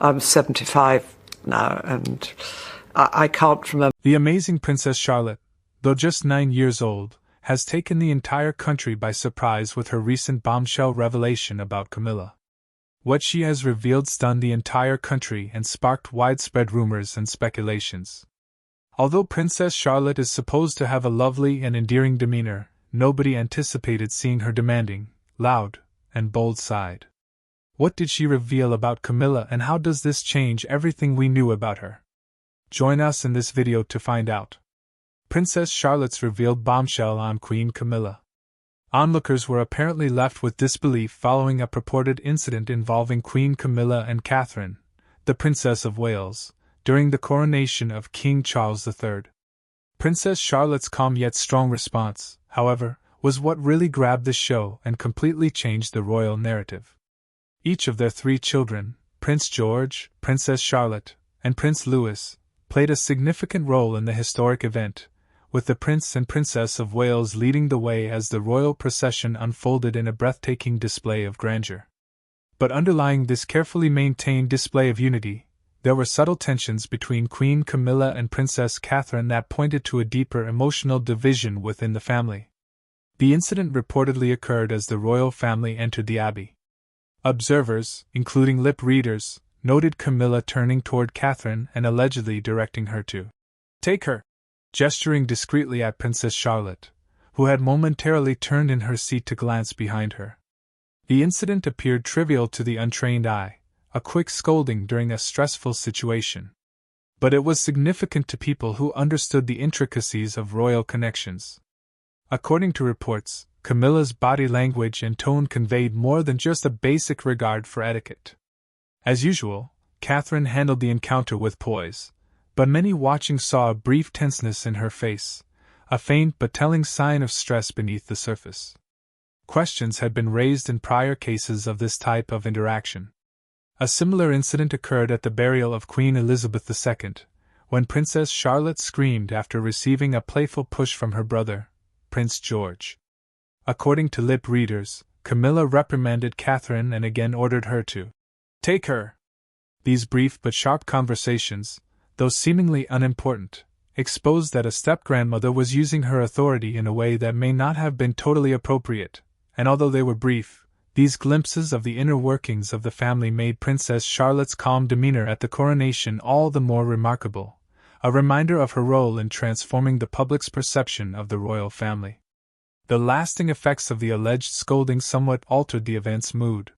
I'm 75 now, and I can't remember. The amazing Princess Charlotte, though just 9 years old, has taken the entire country by surprise with her recent bombshell revelation about Camilla. What she has revealed stunned the entire country and sparked widespread rumors and speculations. Although Princess Charlotte is supposed to have a lovely and endearing demeanor, nobody anticipated seeing her demanding, loud, and bold side. What did she reveal about Camilla, and how does this change everything we knew about her? Join us in this video to find out. Princess Charlotte's revealed bombshell on Queen Camilla. Onlookers were apparently left with disbelief following a purported incident involving Queen Camilla and Catherine, the Princess of Wales, during the coronation of King Charles III. Princess Charlotte's calm yet strong response, however, was what really grabbed the show and completely changed the royal narrative. Each of their 3 children, Prince George, Princess Charlotte, and Prince Louis, played a significant role in the historic event, with the Prince and Princess of Wales leading the way as the royal procession unfolded in a breathtaking display of grandeur. But underlying this carefully maintained display of unity, there were subtle tensions between Queen Camilla and Princess Catherine that pointed to a deeper emotional division within the family. The incident reportedly occurred as the royal family entered the abbey. Observers, including lip readers, noted Camilla turning toward Catherine and allegedly directing her to take her, gesturing discreetly at Princess Charlotte, who had momentarily turned in her seat to glance behind her. The incident appeared trivial to the untrained eye, a quick scolding during a stressful situation. But it was significant to people who understood the intricacies of royal connections. According to reports, Camilla's body language and tone conveyed more than just a basic regard for etiquette. As usual, Catherine handled the encounter with poise, but many watching saw a brief tenseness in her face, a faint but telling sign of stress beneath the surface. Questions had been raised in prior cases of this type of interaction. A similar incident occurred at the burial of Queen Elizabeth II, when Princess Charlotte screamed after receiving a playful push from her brother, Prince George. According to lip readers, Camilla reprimanded Catherine and again ordered her to take her. These brief but sharp conversations, though seemingly unimportant, exposed that a step-grandmother was using her authority in a way that may not have been totally appropriate, and although they were brief, these glimpses of the inner workings of the family made Princess Charlotte's calm demeanor at the coronation all the more remarkable, a reminder of her role in transforming the public's perception of the royal family. The lasting effects of the alleged scolding somewhat altered the event's mood.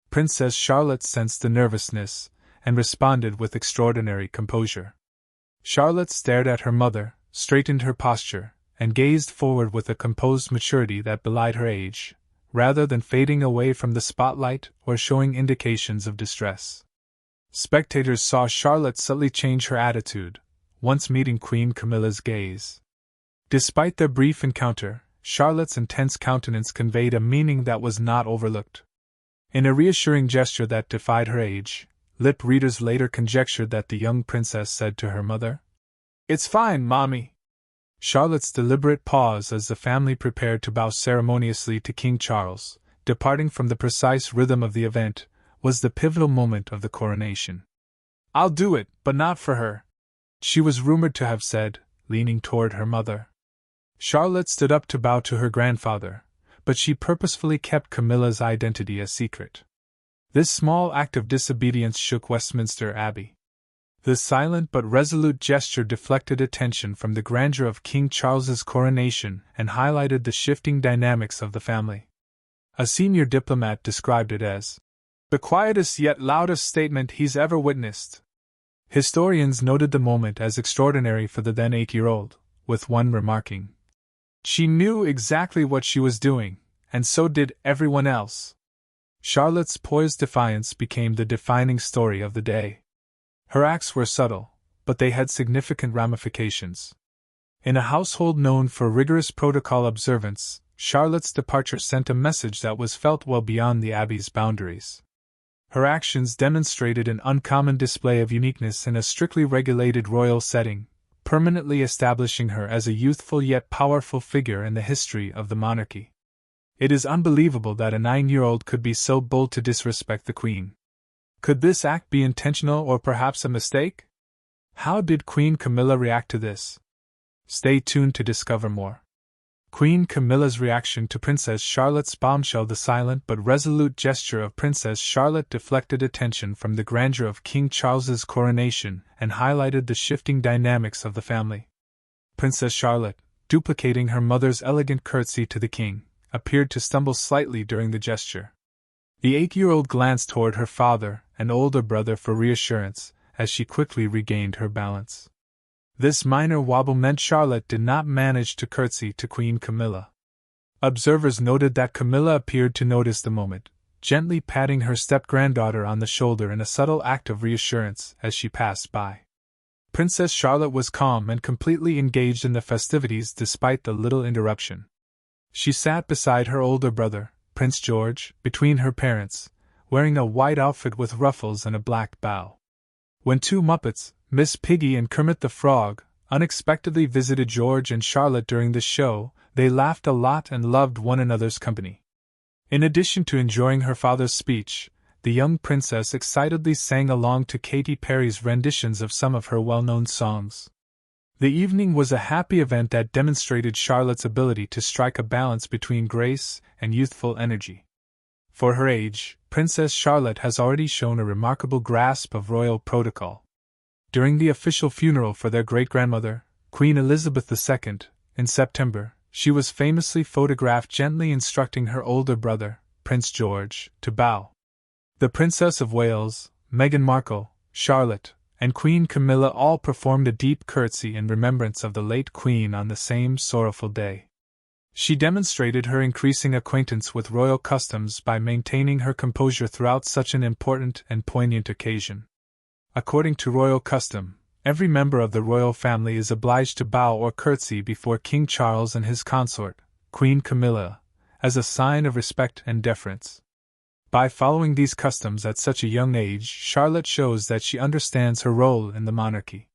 Princess Charlotte sensed the nervousness and responded with extraordinary composure. Charlotte stared at her mother, straightened her posture, and gazed forward with a composed maturity that belied her age, rather than fading away from the spotlight or showing indications of distress. Spectators saw Charlotte subtly change her attitude, once meeting Queen Camilla's gaze. Despite their brief encounter, Charlotte's intense countenance conveyed a meaning that was not overlooked. In a reassuring gesture that defied her age, lip readers later conjectured that the young princess said to her mother, "It's fine, Mommy." Charlotte's deliberate pause as the family prepared to bow ceremoniously to King Charles, departing from the precise rhythm of the event, was the pivotal moment of the coronation. "I'll do it, but not for her," she was rumored to have said, leaning toward her mother. Charlotte stood up to bow to her grandfather, but she purposefully kept Camilla's identity a secret. This small act of disobedience shook Westminster Abbey. The silent but resolute gesture deflected attention from the grandeur of King Charles's coronation and highlighted the shifting dynamics of the family. A senior diplomat described it as the quietest yet loudest statement he's ever witnessed. Historians noted the moment as extraordinary for the then 8-year-old, with one remarking, "She knew exactly what she was doing, and so did everyone else." Charlotte's poised defiance became the defining story of the day. Her acts were subtle, but they had significant ramifications. In a household known for rigorous protocol observance, Charlotte's departure sent a message that was felt well beyond the Abbey's boundaries. Her actions demonstrated an uncommon display of uniqueness in a strictly regulated royal setting, permanently establishing her as a youthful yet powerful figure in the history of the monarchy. It is unbelievable that a 9-year-old could be so bold to disrespect the Queen. Could this act be intentional or perhaps a mistake? How did Queen Camilla react to this? Stay tuned to discover more. Queen Camilla's reaction to Princess Charlotte's bombshell. The silent but resolute gesture of Princess Charlotte deflected attention from the grandeur of King Charles's coronation and highlighted the shifting dynamics of the family. Princess Charlotte, duplicating her mother's elegant curtsy to the king, appeared to stumble slightly during the gesture. The 8-year-old glanced toward her father and older brother for reassurance, as she quickly regained her balance. This minor wobble meant Charlotte did not manage to curtsy to Queen Camilla. Observers noted that Camilla appeared to notice the moment, gently patting her step-granddaughter on the shoulder in a subtle act of reassurance as she passed by. Princess Charlotte was calm and completely engaged in the festivities despite the little interruption. She sat beside her older brother, Prince George, between her parents, wearing a white outfit with ruffles and a black bow. When two Muppets, Miss Piggy and Kermit the Frog, unexpectedly visited George and Charlotte during the show, they laughed a lot and loved one another's company. In addition to enjoying her father's speech, the young princess excitedly sang along to Katy Perry's renditions of some of her well-known songs. The evening was a happy event that demonstrated Charlotte's ability to strike a balance between grace and youthful energy. For her age, Princess Charlotte has already shown a remarkable grasp of royal protocol. During the official funeral for their great-grandmother, Queen Elizabeth II, in September, she was famously photographed gently instructing her older brother, Prince George, to bow. The Princess of Wales, Meghan Markle, Charlotte, and Queen Camilla all performed a deep curtsy in remembrance of the late Queen on the same sorrowful day. She demonstrated her increasing acquaintance with royal customs by maintaining her composure throughout such an important and poignant occasion. According to royal custom, every member of the royal family is obliged to bow or curtsy before King Charles and his consort, Queen Camilla, as a sign of respect and deference. By following these customs at such a young age, Charlotte shows that she understands her role in the monarchy.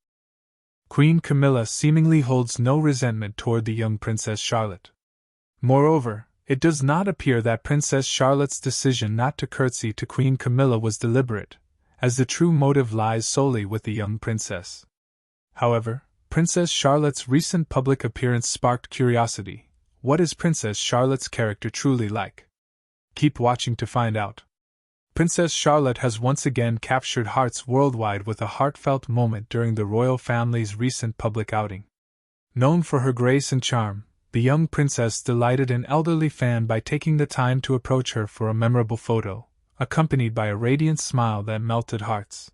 Queen Camilla seemingly holds no resentment toward the young Princess Charlotte. Moreover, it does not appear that Princess Charlotte's decision not to curtsy to Queen Camilla was deliberate, as the true motive lies solely with the young princess. However, Princess Charlotte's recent public appearance sparked curiosity. What is Princess Charlotte's character truly like? Keep watching to find out. Princess Charlotte has once again captured hearts worldwide with a heartfelt moment during the royal family's recent public outing. Known for her grace and charm, the young princess delighted an elderly fan by taking the time to approach her for a memorable photo, accompanied by a radiant smile that melted hearts.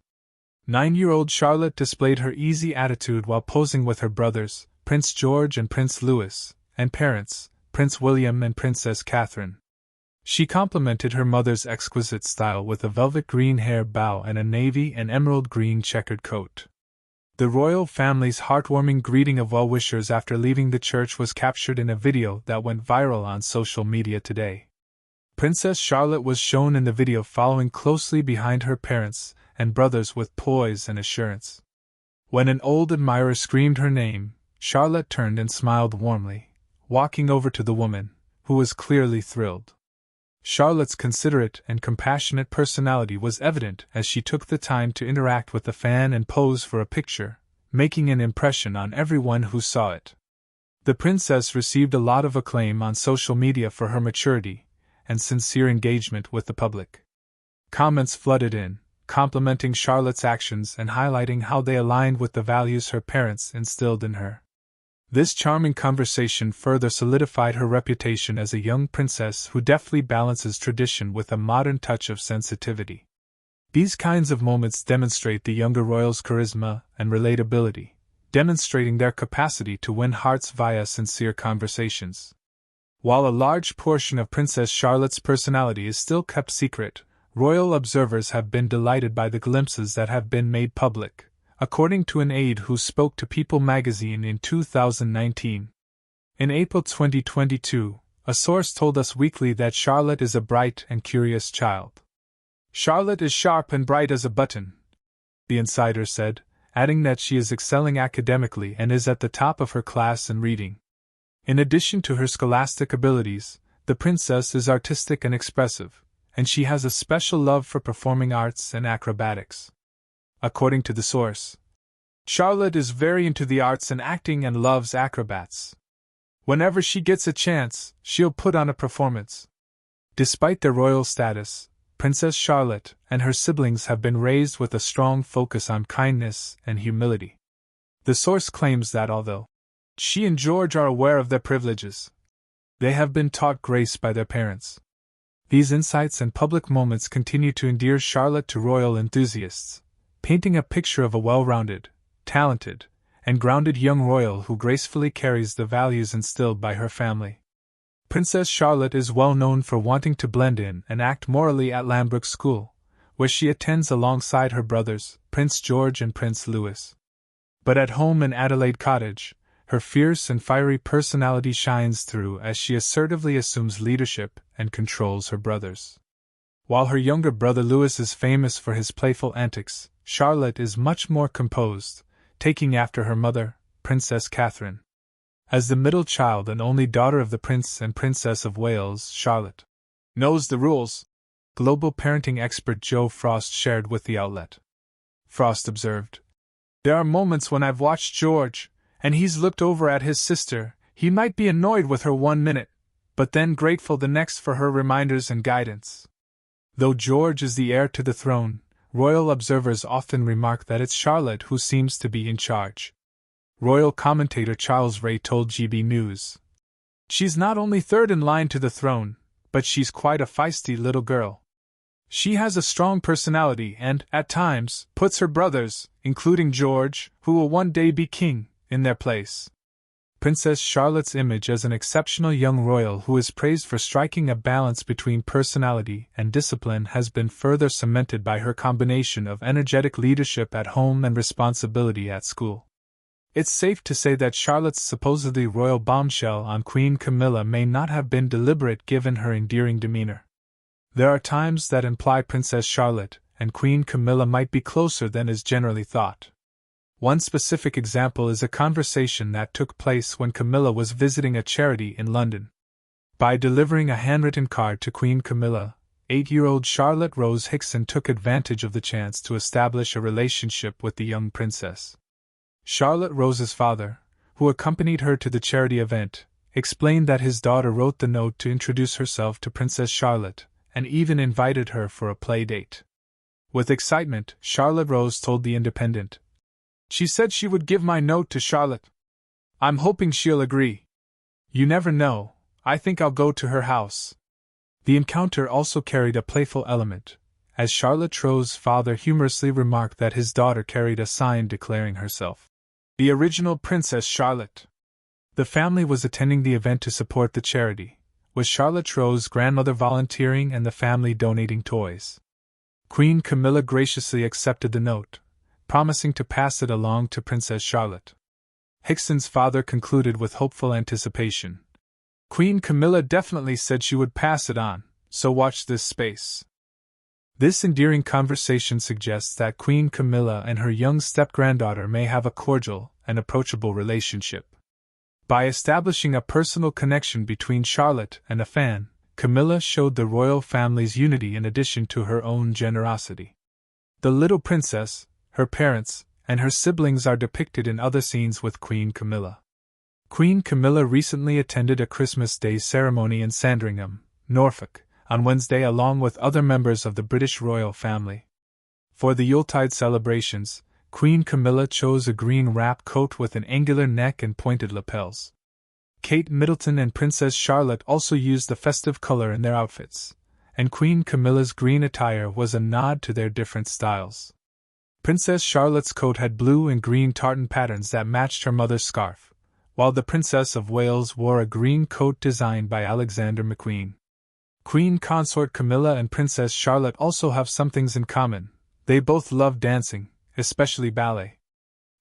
9-year-old Charlotte displayed her easy attitude while posing with her brothers, Prince George and Prince Louis, and parents, Prince William and Princess Catherine. She complimented her mother's exquisite style with a velvet green hair bow and a navy and emerald green checkered coat. The royal family's heartwarming greeting of well-wishers after leaving the church was captured in a video that went viral on social media today. Princess Charlotte was shown in the video following closely behind her parents and brothers with poise and assurance. When an old admirer screamed her name, Charlotte turned and smiled warmly, walking over to the woman, who was clearly thrilled. Charlotte's considerate and compassionate personality was evident as she took the time to interact with the fan and pose for a picture, making an impression on everyone who saw it. The princess received a lot of acclaim on social media for her maturity and sincere engagement with the public. Comments flooded in, complimenting Charlotte's actions and highlighting how they aligned with the values her parents instilled in her. This charming conversation further solidified her reputation as a young princess who deftly balances tradition with a modern touch of sensitivity. These kinds of moments demonstrate the younger royals' charisma and relatability, demonstrating their capacity to win hearts via sincere conversations. While a large portion of Princess Charlotte's personality is still kept secret, royal observers have been delighted by the glimpses that have been made public, according to an aide who spoke to People magazine in 2019. In April 2022, a source told Us Weekly that Charlotte is a bright and curious child. Charlotte is sharp and bright as a button, the insider said, adding that she is excelling academically and is at the top of her class in reading. In addition to her scholastic abilities, the princess is artistic and expressive, and she has a special love for performing arts and acrobatics. According to the source, Charlotte is very into the arts and acting and loves acrobats. Whenever she gets a chance, she'll put on a performance. Despite their royal status, Princess Charlotte and her siblings have been raised with a strong focus on kindness and humility. The source claims that although she and George are aware of their privileges, they have been taught grace by their parents. These insights and public moments continue to endear Charlotte to royal enthusiasts, painting a picture of a well-rounded, talented, and grounded young royal who gracefully carries the values instilled by her family. Princess Charlotte is well known for wanting to blend in and act morally at Lambrook School, where she attends alongside her brothers, Prince George and Prince Louis. But at home in Adelaide Cottage, her fierce and fiery personality shines through as she assertively assumes leadership and controls her brothers. While her younger brother Louis is famous for his playful antics, Charlotte is much more composed, taking after her mother, Princess Catherine. As the middle child and only daughter of the Prince and Princess of Wales, Charlotte knows the rules, global parenting expert Joe Frost shared with the outlet. Frost observed, "There are moments when I've watched George, and he's looked over at his sister. He might be annoyed with her 1 minute, but then grateful the next for her reminders and guidance." Though George is the heir to the throne, royal observers often remark that it's Charlotte who seems to be in charge. Royal commentator Charles Ray told GB News, "She's not only third in line to the throne, but she's quite a feisty little girl. She has a strong personality and, at times, puts her brothers, including George, who will one day be king, in their place." Princess Charlotte's image as an exceptional young royal who is praised for striking a balance between personality and discipline has been further cemented by her combination of energetic leadership at home and responsibility at school. It's safe to say that Charlotte's supposedly royal bombshell on Queen Camilla may not have been deliberate given her endearing demeanor. There are times that imply Princess Charlotte and Queen Camilla might be closer than is generally thought. One specific example is a conversation that took place when Camilla was visiting a charity in London. By delivering a handwritten card to Queen Camilla, 8-year-old Charlotte Rose Hickson took advantage of the chance to establish a relationship with the young princess. Charlotte Rose's father, who accompanied her to the charity event, explained that his daughter wrote the note to introduce herself to Princess Charlotte, and even invited her for a play date. With excitement, Charlotte Rose told The Independent, "She said she would give my note to Charlotte. I'm hoping she'll agree. You never know, I think I'll go to her house." The encounter also carried a playful element, as Charlotte Rose's father humorously remarked that his daughter carried a sign declaring herself the original Princess Charlotte. The family was attending the event to support the charity, with Charlotte Rose's grandmother volunteering and the family donating toys. Queen Camilla graciously accepted the note, promising to pass it along to Princess Charlotte. Hickson's father concluded with hopeful anticipation, "Queen Camilla definitely said she would pass it on, so watch this space." This endearing conversation suggests that Queen Camilla and her young step-granddaughter may have a cordial and approachable relationship. By establishing a personal connection between Charlotte and a fan, Camilla showed the royal family's unity in addition to her own generosity. The little princess, her parents, and her siblings are depicted in other scenes with Queen Camilla. Queen Camilla recently attended a Christmas Day ceremony in Sandringham, Norfolk, on Wednesday along with other members of the British royal family. For the Yuletide celebrations, Queen Camilla chose a green wrap coat with an angular neck and pointed lapels. Kate Middleton and Princess Charlotte also used the festive color in their outfits, and Queen Camilla's green attire was a nod to their different styles. Princess Charlotte's coat had blue and green tartan patterns that matched her mother's scarf, while the Princess of Wales wore a green coat designed by Alexander McQueen. Queen Consort Camilla and Princess Charlotte also have some things in common. They both love dancing, especially ballet.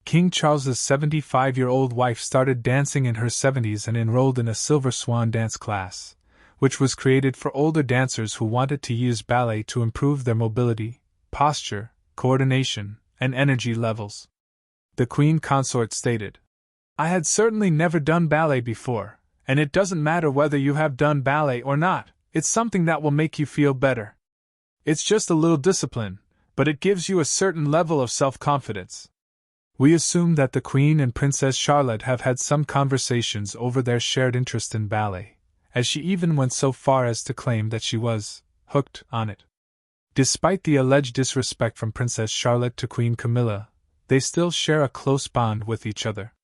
King Charles's 75-year-old wife started dancing in her 70s and enrolled in a Silver Swan dance class, which was created for older dancers who wanted to use ballet to improve their mobility, posture, coordination, and energy levels. The Queen Consort stated, "I had certainly never done ballet before, and it doesn't matter whether you have done ballet or not, it's something that will make you feel better. It's just a little discipline, but it gives you a certain level of self-confidence. We assume that the Queen and Princess Charlotte have had some conversations over their shared interest in ballet, as she even went so far as to claim that she was hooked on it. Despite the alleged disrespect from Princess Charlotte to Queen Camilla, they still share a close bond with each other.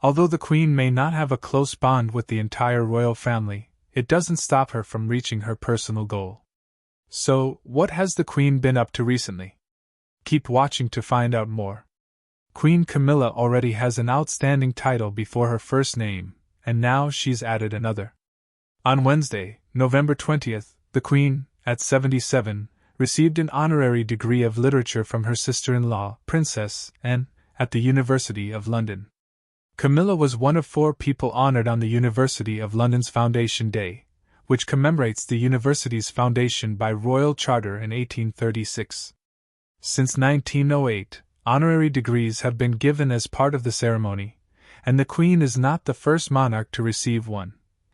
Although the Queen may not have a close bond with the entire royal family, it doesn't stop her from reaching her personal goal. So, what has the Queen been up to recently? Keep watching to find out more. Queen Camilla already has an outstanding title before her first name, and now she's added another. On Wednesday, November 20th, the Queen, at 77, received an honorary degree of literature from her sister-in-law, Princess Anne, at the University of London. Camilla was one of 4 people honored on the University of London's Foundation Day, which commemorates the university's foundation by royal charter in 1836. Since 1908, honorary degrees have been given as part of the ceremony, and the Queen is not the first monarch to receive one.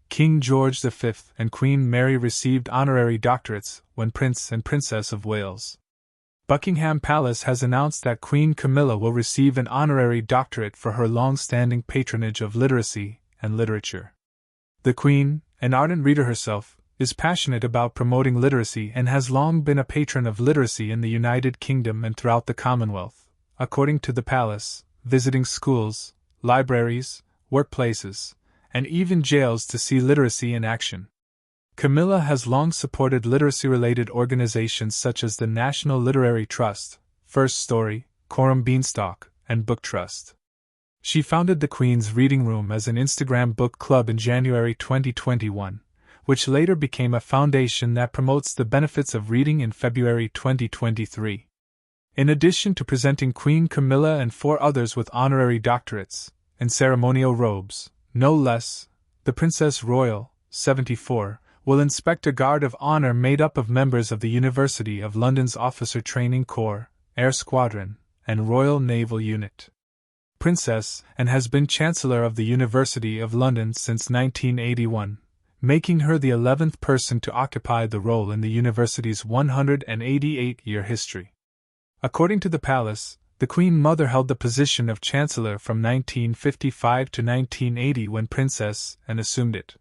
King George V and Queen Mary received honorary doctorates when Prince and Princess of Wales. Buckingham Palace has announced that Queen Camilla will receive an honorary doctorate for her long-standing patronage of literacy and literature. The Queen, an ardent reader herself, is passionate about promoting literacy and has long been a patron of literacy in the United Kingdom and throughout the Commonwealth, according to the palace, visiting schools, libraries, workplaces, and even jails to see literacy in action. Camilla has long supported literacy-related organizations such as the National Literary Trust, First Story, Quorum Beanstalk, and Book Trust. She founded the Queen's Reading Room as an Instagram book club in January 2021, which later became a foundation that promotes the benefits of reading in February 2023. In addition to presenting Queen Camilla and 4 others with honorary doctorates and ceremonial robes, no less, the Princess Royal, 74, will inspect a guard of honor made up of members of the University of London's Officer Training Corps, Air Squadron, and Royal Naval Unit. Princess Anne has been Chancellor of the University of London since 1981, making her the 11th person to occupy the role in the university's 188-year history. According to the palace, the Queen Mother held the position of Chancellor from 1955 to 1980 when Princess Anne assumed it.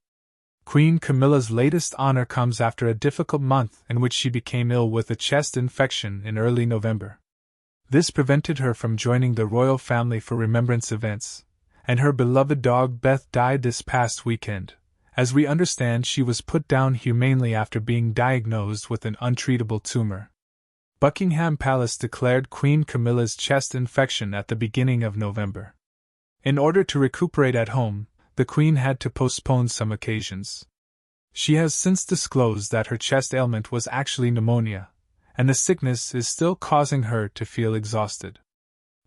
Queen Camilla's latest honor comes after a difficult month in which she became ill with a chest infection in early November. This prevented her from joining the royal family for remembrance events, and her beloved dog Beth died this past weekend. As we understand, she was put down humanely after being diagnosed with an untreatable tumor. Buckingham Palace declared Queen Camilla's chest infection at the beginning of November. In order to recuperate at home, the Queen had to postpone some occasions. She has since disclosed that her chest ailment was actually pneumonia, and the sickness is still causing her to feel exhausted.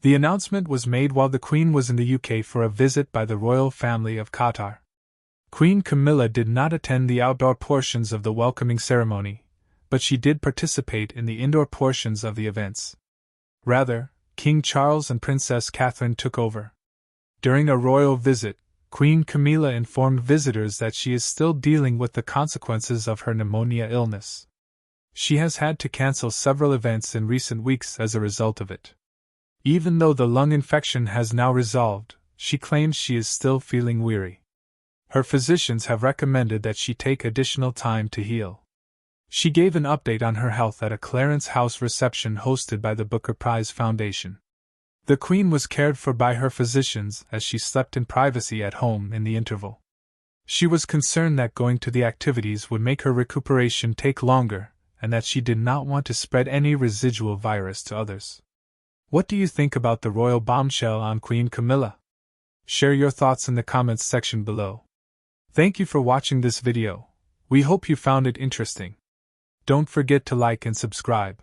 The announcement was made while the Queen was in the UK for a visit by the royal family of Qatar. Queen Camilla did not attend the outdoor portions of the welcoming ceremony, but she did participate in the indoor portions of the events. Rather, King Charles and Princess Catherine took over. During a royal visit, Queen Camilla informed visitors that she is still dealing with the consequences of her pneumonia illness. She has had to cancel several events in recent weeks as a result of it. Even though the lung infection has now resolved, she claims she is still feeling weary. Her physicians have recommended that she take additional time to heal. She gave an update on her health at a Clarence House reception hosted by the Booker Prize Foundation. The Queen was cared for by her physicians as she slept in privacy at home in the interval. She was concerned that going to the activities would make her recuperation take longer, and that she did not want to spread any residual virus to others. What do you think about the royal bombshell on Queen Camilla? Share your thoughts in the comments section below. Thank you for watching this video. We hope you found it interesting. Don't forget to like and subscribe.